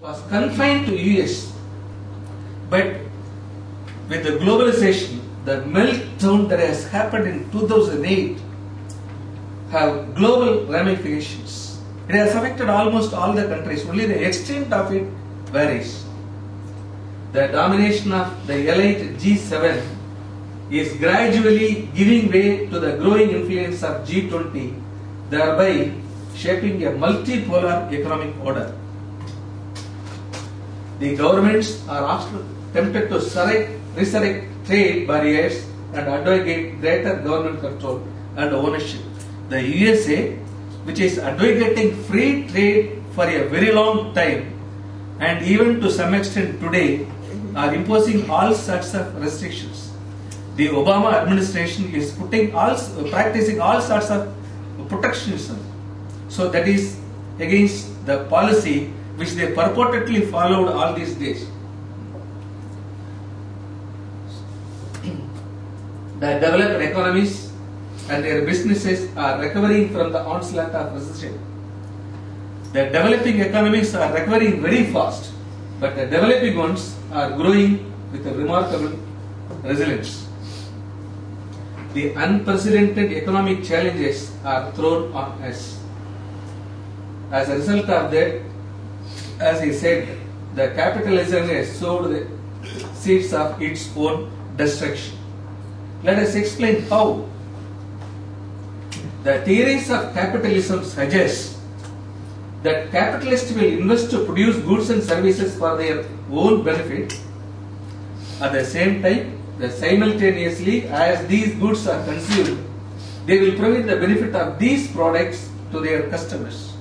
was confined to US, but with the globalization, the meltdown that has happened in 2008 have global ramifications. It has affected almost all the countries, only the extent of it varies. The domination of the elite G7 is gradually giving way to the growing influence of G20, thereby shaping a multipolar economic order. The governments are often tempted to resurrect trade barriers and advocate greater government control and ownership. The USA, which is advocating free trade for a very long time and even to some extent today, are imposing all sorts of restrictions. The Obama administration is practicing all sorts of protectionism. So that is against the policy which they purportedly followed all these days. The developed economies and their businesses are recovering from the onslaught of recession. The developing economies are recovering very fast, but the developing ones are growing with a remarkable resilience. The unprecedented economic challenges are thrown on us. As a result of that, as he said, the capitalism has sowed the seeds of its own destruction. Let us explain how. The theories of capitalism suggest that capitalists will invest to produce goods and services for their own benefit. At the same time, simultaneously as these goods are consumed, they will provide the benefit of these products to their customers.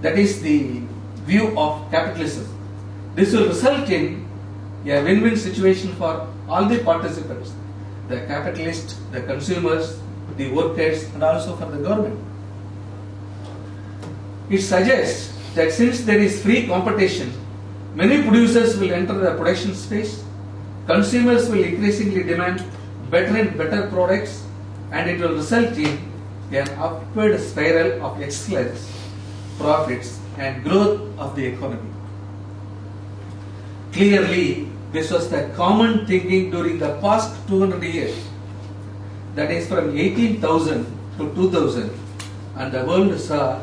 That is the view of capitalism. This will result in a win-win situation for all the participants, the capitalists, the consumers, the workers, and also for the government. It suggests that since there is free competition, many producers will enter the production space, consumers will increasingly demand better and better products, and it will result in an upward spiral of excellence, profits, and growth of the economy. Clearly, this was the common thinking during the past 200 years, that is from 18,000 to 2000, and the world saw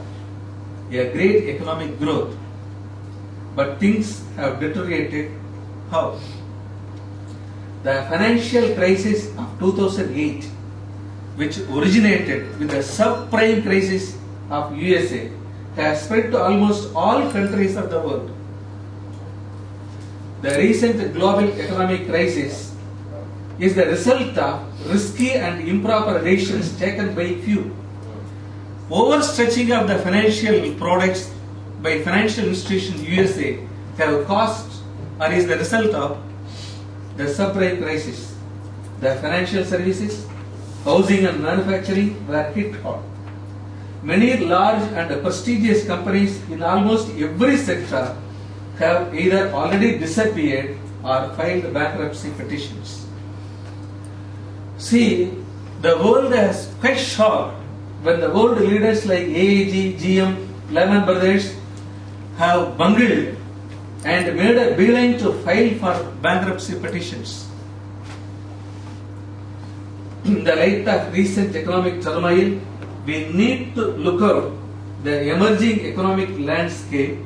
a great economic growth. But things have deteriorated. How? The financial crisis of 2008, which originated with the subprime crisis of USA, has spread to almost all countries of the world. The recent global economic crisis is the result of risky and improper decisions taken by few. Overstretching of the financial products by financial institutions USA have caused or is the result of the subprime crisis. The financial services, housing and manufacturing were hit hard. Many large and prestigious companies in almost every sector have either already disappeared or filed bankruptcy petitions. See, the world has quite shocked when the world leaders like AIG, GM, Lehman Brothers have bungled and made a beeline to file for bankruptcy petitions. In the light of recent economic turmoil, we need to look out the emerging economic landscape,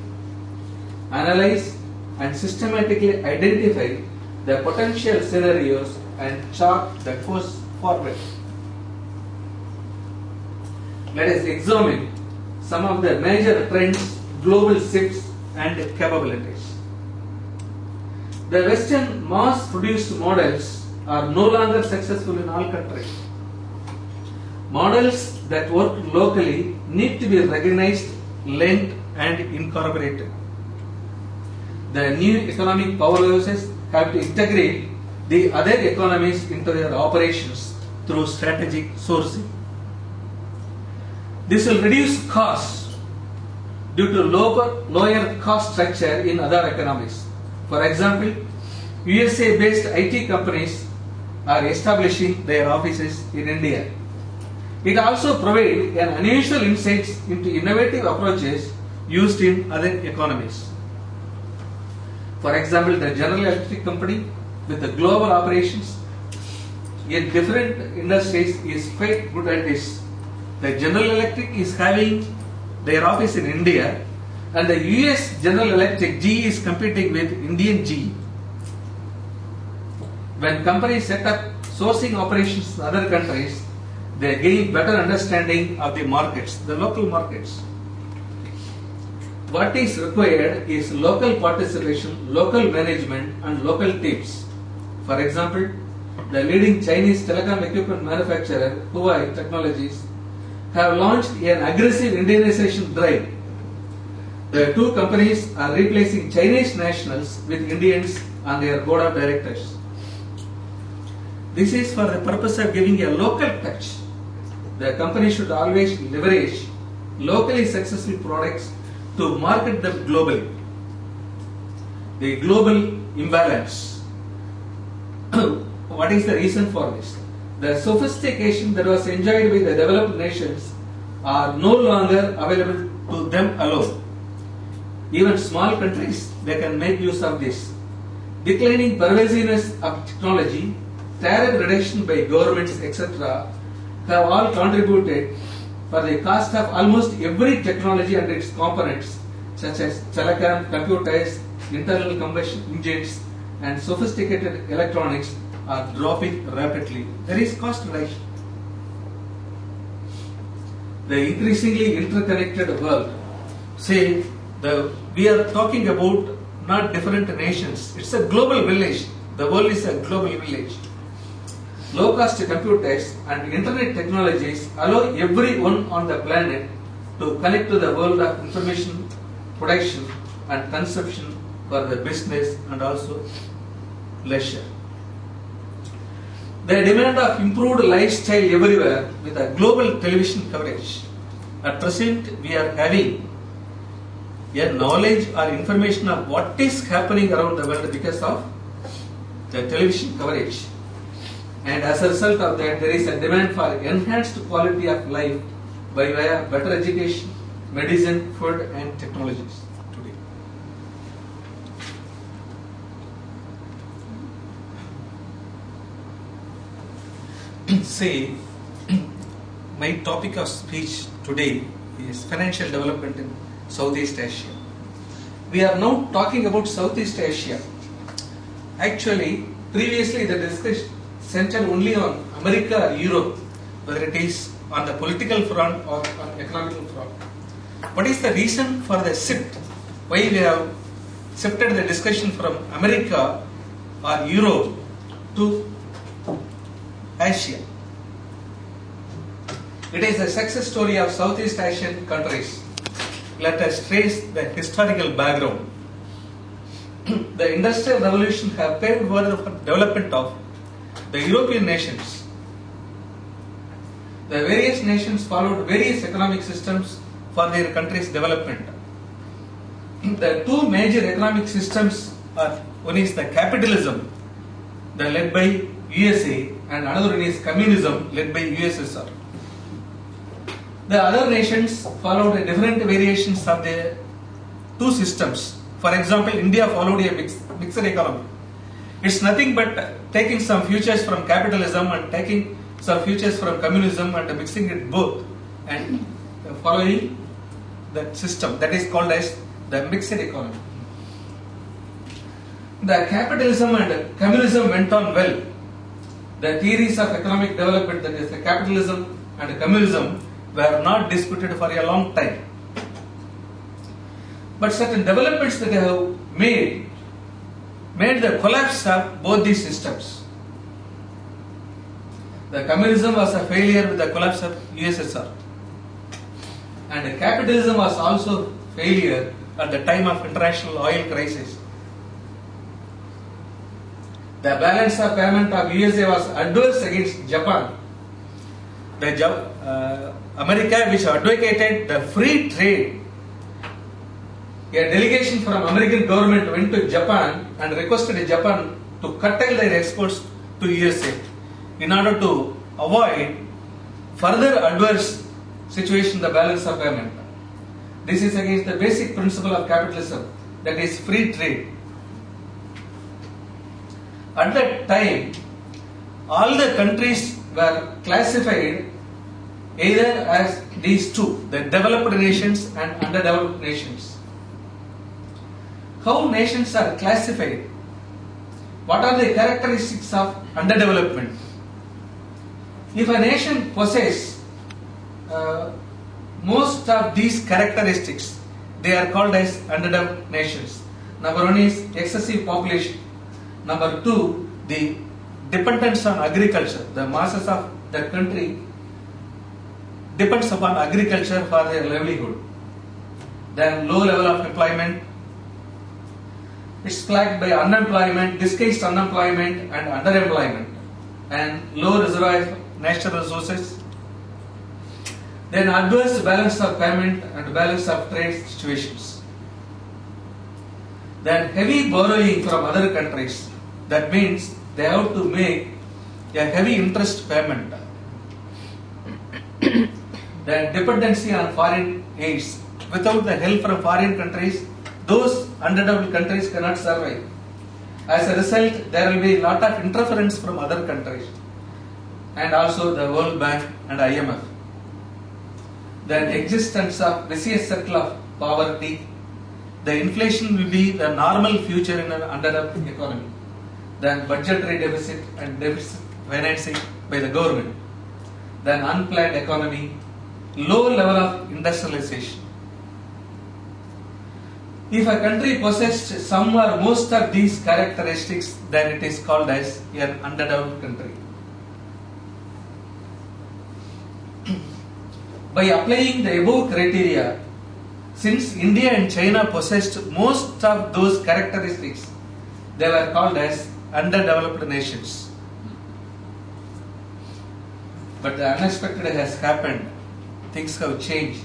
analyze and systematically identify the potential scenarios and chart the course forward. Let us examine some of the major trends, global shifts and capabilities. The Western mass-produced models are no longer successful in all countries. Models that work locally need to be recognized, linked and incorporated. The new economic powerhouses have to integrate the other economies into their operations through strategic sourcing. This will reduce costs due to lower cost structure in other economies. For example, USA-based IT companies are establishing their offices in India. It also provides an unusual insights into innovative approaches used in other economies. For example, the General Electric Company with the global operations in different industries is quite good at this. The General Electric is having their office in India, and the US General Electric GE is competing with Indian GE. When companies set up sourcing operations in other countries, they gain better understanding of the markets, the local markets. What is required is local participation, local management and local teams. For example, the leading Chinese telecom equipment manufacturer, Huawei Technologies, have launched an aggressive Indianization drive. The two companies are replacing Chinese nationals with Indians on their board of directors. This is for the purpose of giving a local touch. The company should always leverage locally successful products to market them globally. The global imbalance. What is the reason for this? The sophistication that was enjoyed by the developed nations are no longer available to them alone. Even small countries, they can make use of this. Declining pervasiveness of technology, tariff reduction by governments, etc., have all contributed for the cost of almost every technology and its components, such as telecom, computers, internal combustion engines, and sophisticated electronics, are dropping rapidly. There is cost reduction. The increasingly interconnected world, we are talking about not different nations. It's a global village. The world is a global village. Low-cost computers and internet technologies allow everyone on the planet to connect to the world of information production and consumption for the business and also leisure. The demand of improved lifestyle everywhere with a global television coverage. At present, we are having a knowledge or information of what is happening around the world because of the television coverage. And as a result of that, there is a demand for enhanced quality of life by way of better education, medicine, food and technologies today. My topic of speech today is financial development in Southeast Asia. We are now talking about Southeast Asia. Actually, previously the discussion centered only on America or Europe, whether it is on the political front or on economical front. What is the reason for the shift? Why we have shifted the discussion from America or Europe to Asia? It is a success story of Southeast Asian countries. Let us trace the historical background. The Industrial Revolution have paved the way for development of the European nations. The various nations followed various economic systems for their country's development. The two major economic systems are, one is the capitalism, led by USA, and another one is communism, led by USSR. The other nations followed different variations of the two systems. For example, India followed a mixed economy. It's nothing but taking some features from capitalism and taking some features from communism and mixing it both and following that system that is called as the mixed economy. The capitalism and communism went on well. The theories of economic development, that is the capitalism and communism, were not disputed for a long time. But certain developments that they have made the collapse of both these systems. The communism was a failure with the collapse of USSR. And capitalism was also failure at the time of international oil crisis. The balance of payment of USA was adverse against Japan. America, which advocated the free trade, a delegation from American government went to Japan and requested Japan to curtail their exports to USA in order to avoid further adverse situation in the balance of payment. This is against the basic principle of capitalism, that is free trade. At that time, all the countries were classified either as these two, the developed nations and underdeveloped nations. How nations are classified? What are the characteristics of underdevelopment? If a nation possesses most of these characteristics, they are called as underdeveloped nations. Number one is excessive population. Number two, the dependence on agriculture. The masses of the country depends upon agriculture for their livelihood. Then low level of employment. It's plagued by unemployment, disguised unemployment and underemployment, and low reservoir of natural resources. Then adverse balance of payment and balance of trade situations. Then heavy borrowing from other countries. That means they have to make a heavy interest payment. Then dependency on foreign aids. Without the help from foreign countries, those underdeveloped countries cannot survive. As a result, there will be a lot of interference from other countries and also the World Bank and IMF. Then existence of vicious circle of poverty. The inflation will be the normal future in an underdeveloped economy. Then budgetary deficit and deficit financing by the government. Then unplanned economy. Low level of industrialization. If a country possessed some or most of these characteristics, then it is called as an underdeveloped country. By applying the above criteria, since India and China possessed most of those characteristics, they were called as underdeveloped nations. But the unexpected has happened. Things have changed.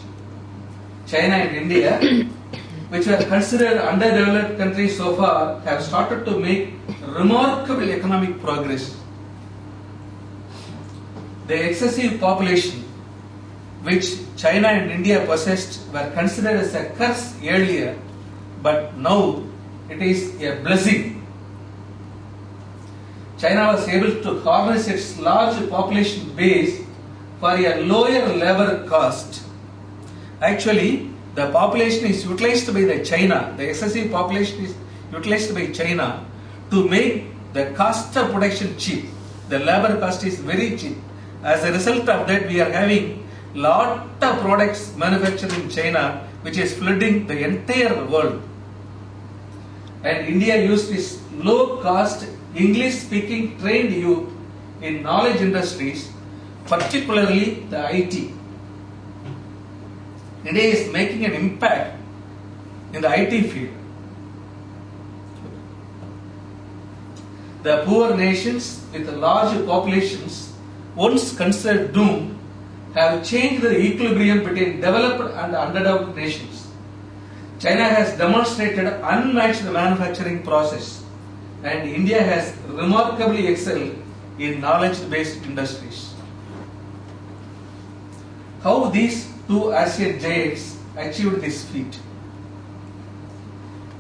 China and India, which were considered underdeveloped countries so far, have started to make remarkable economic progress. The excessive population which China and India possessed were considered as a curse earlier, but now it is a blessing. China was able to harness its large population base for a lower labor cost. Actually, the population is utilized by the China, the excessive population is utilized by China to make the cost of production cheap. The labor cost is very cheap. As a result of that, we are having lot of products manufactured in China which is flooding the entire world. And India used its low cost English speaking trained youth in knowledge industries, particularly the IT. India is making an impact in the IT field. The poor nations with large populations, once considered doomed, have changed the equilibrium between developed and underdeveloped nations. China has demonstrated unmatched manufacturing process, and India has remarkably excelled in knowledge-based industries. How these two Asian giants achieved this feat?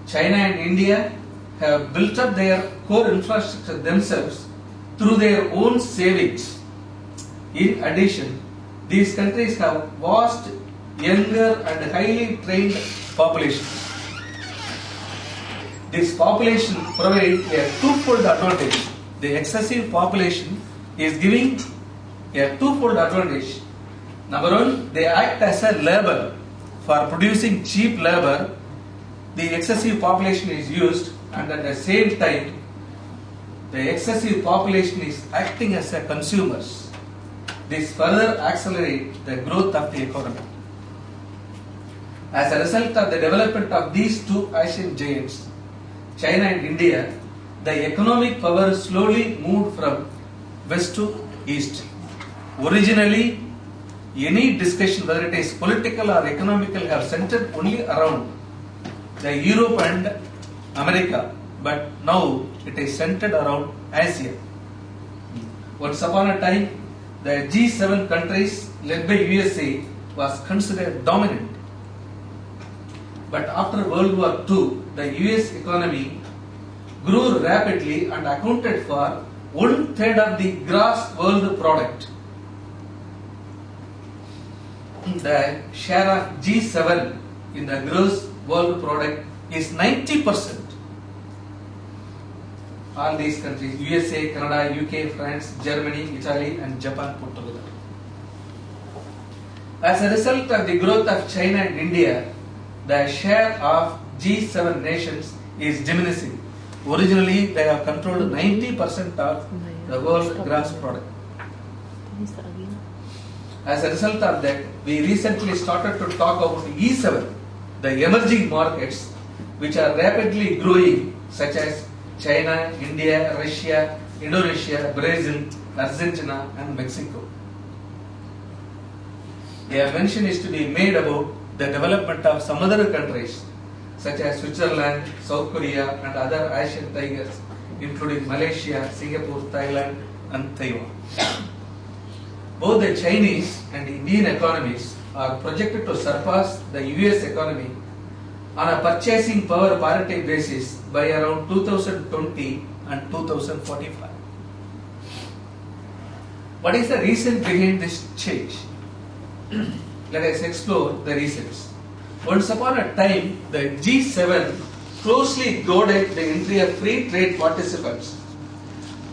China and India have built up their core infrastructure themselves through their own savings. In addition, these countries have vast, younger and highly trained populations. This population provides a twofold advantage. The excessive population is giving a twofold advantage. Number one, they act as a labor. For producing cheap labor, the excessive population is used, and at the same time, the excessive population is acting as a consumers. This further accelerates the growth of the economy. As a result of the development of these two Asian giants, China and India, the economic power slowly moved from west to east. Originally, any discussion, whether it is political or economical, have centered only around the Europe and America, but now it is centered around Asia. Once upon a time, the G7 countries led by USA was considered dominant. But after World War II, the US economy grew rapidly and accounted for 1/3 of the gross world product. The share of G7 in the gross world product is 90%. All these countries, USA, Canada, UK, France, Germany, Italy and Japan put together. As a result of the growth of China and India, the share of G7 nations is diminishing. Originally, they have controlled 90% of the world gross product. As a result of that, we recently started to talk about E7, the emerging markets, which are rapidly growing, such as China, India, Russia, Indonesia, Brazil, Argentina and Mexico. A mention is to be made about the development of some other countries, such as Switzerland, South Korea and other Asian tigers, including Malaysia, Singapore, Thailand and Taiwan. Both the Chinese and Indian economies are projected to surpass the US economy on a purchasing power parity basis by around 2020 and 2045. What is the reason behind this change? Let us explore the reasons. Once upon a time, the G7 closely guarded the entry of free trade participants.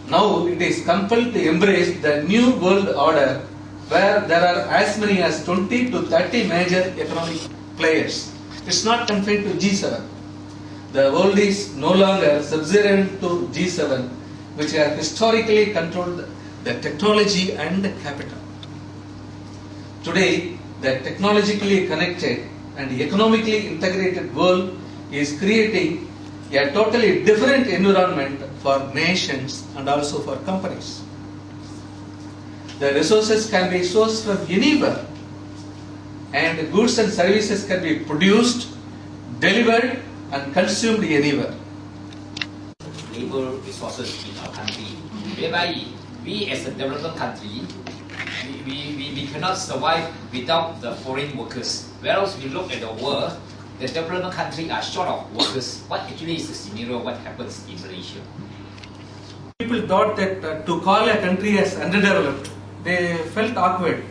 Now it is compelled to embrace the new world order where there are as many as 20 to 30 major economic players. It's not confined to G7. The world is no longer subservient to G7, which has historically controlled the technology and the capital. Today, the technologically connected and economically integrated world is creating a totally different environment for nations and also for companies. The resources can be sourced from anywhere, and goods and services can be produced, delivered and consumed anywhere. Labor resources in our country, whereby we as a developed country, we cannot survive without the foreign workers. Whereas we look at the world, the developed countries are short of workers. What actually is the scenario? What happens in Malaysia? People thought that to call a country as underdeveloped, they felt awkward.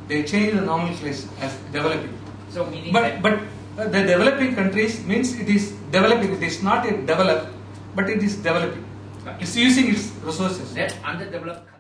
They changed the nomenclature as developing. So meaning but the developing countries means it is developing. It is not yet developed, but it is developing. It's using its resources. that underdeveloped